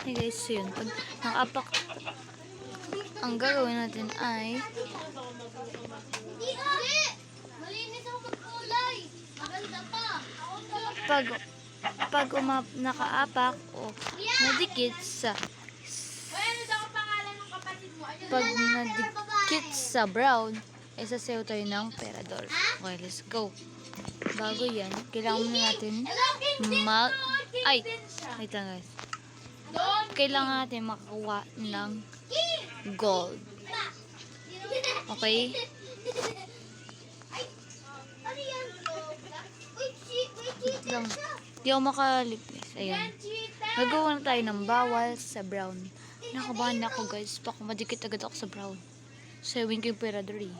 Hey guys, so yun. Pag nakapak, ang gagawin natin ay Malinis ako magkulay. Maganda pa. pag nakaapak o nadikit sa Ano daw ang pangalan ng kapatid mo? pag nadikit sa brown, sasayaw tayo ng perador. Okay, let's go. Bago yan, kailangan muna natin wait lang guys. Kailangan natin makakuha ng gold. Okay? Wait lang. Di ako makalipis. Ayan. Gagawa na tayo ng bawal sa brown. Nakabahan ako guys. Baka madikit agad ako sa brown. Sewing ko yung perador eh.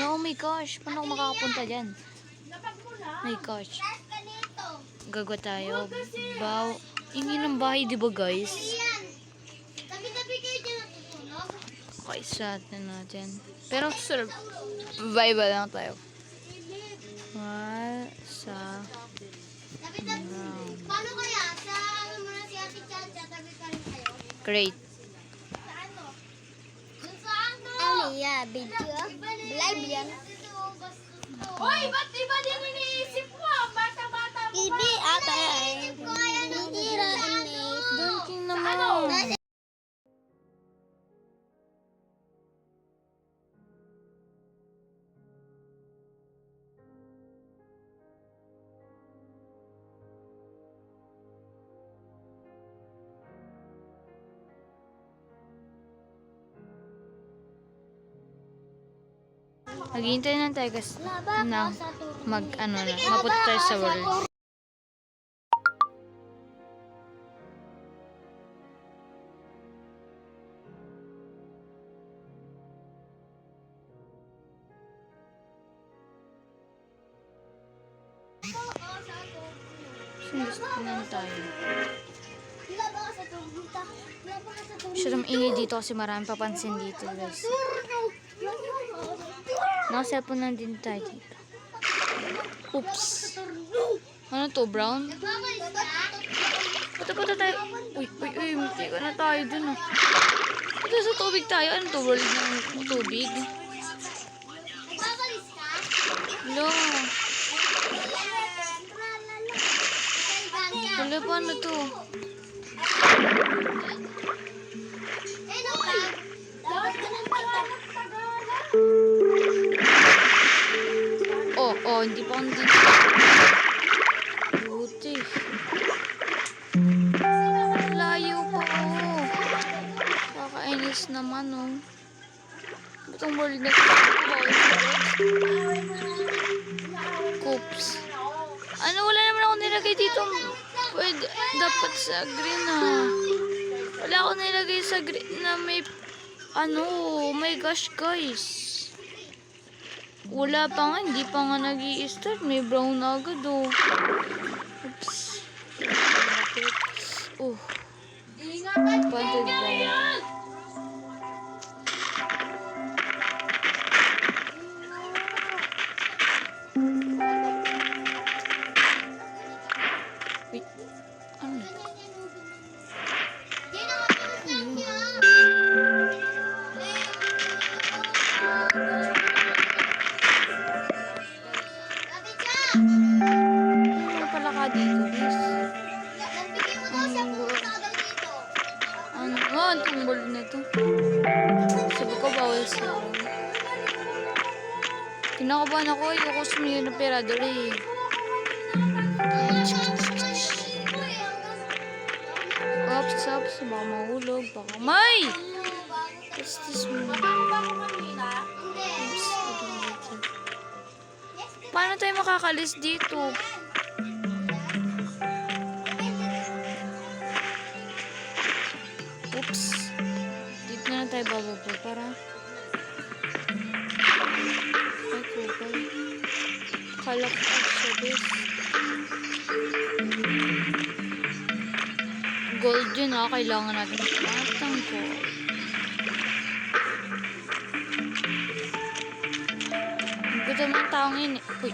No, my gosh. Paano ako makakapunta dyan? My gosh. Gagawa tayo. Ingin ng bahay, di ba guys? Tabi-tabi kayo dyan natutulog. Okay, sa atin natin. Pero survival lang tayo. Sa Tabi-tabi. Paano kaya? Sa ano muna si Ate Chacha, tabi ka rin kayo? great. Sa ano? Dun sa ano? Ano yan? Video? Live yan? Hoy, ba't iba din iniisip mo? Bata-bata mo Hindi ata eh. Natira Doon king naman. Maghihintay na tayo kasi na mapunta tayo sa world. Gusto lang tayo. Siya ingay dito kasi marami papansin dito guys. Naka-cellphone na din tayo dito. Oops. Ano to, brown? Punta tayo. Uy, mati ka na tayo dun ah. Ito sa tubig tayo. Ano to, world ng tubig? Hello. Hello, paano to? Hindi pa akong dito. Buti. Layo pa oh. Kakainis naman oh. Ba't ang world na ito? Coops. Ano, wala naman ako nilagay dito. Pwede, dapat sa green ah. Wala ako nilagay sa green na may oh my gosh guys. Wala pa nga, hindi pa nga nag-i-start. May brown na agad oh. Oops. Oh. Panted ba yan? Wait. Ano? Ano pala ka dito, guys? Ang tumbol na to. Sabi ko, bawal sa... Kinakabahan ako, ayoko sumiyo na perador eh. Ops, baka mahulog, baka may! What's this one? Oops, paano tayo makakalis dito? Oops. Dito na tayo bababa para... Ay, kupal. Kala ko sa base. Gold yun ah. Kailangan natin matang gold. Gusto mo ang taong yun eh. Uy,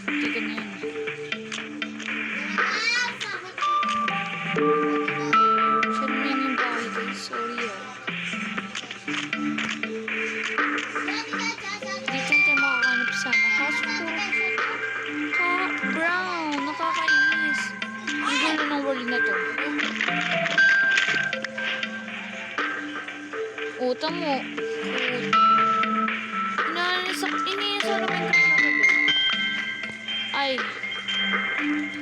hindi ka na yun. Siya naman Brown, nakakainis. Ang gulo ng world na to. Uta mo. Inisa naman yung kagabi. Ay.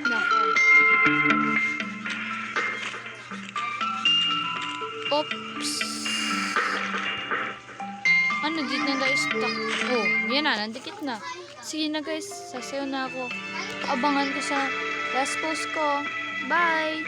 Nako. Oops. Ano, dito na tayo stuck. Oh, yan na, nandikit na. Sige na guys, sasayaw na ako. Abangan ko sa last post ko. Bye!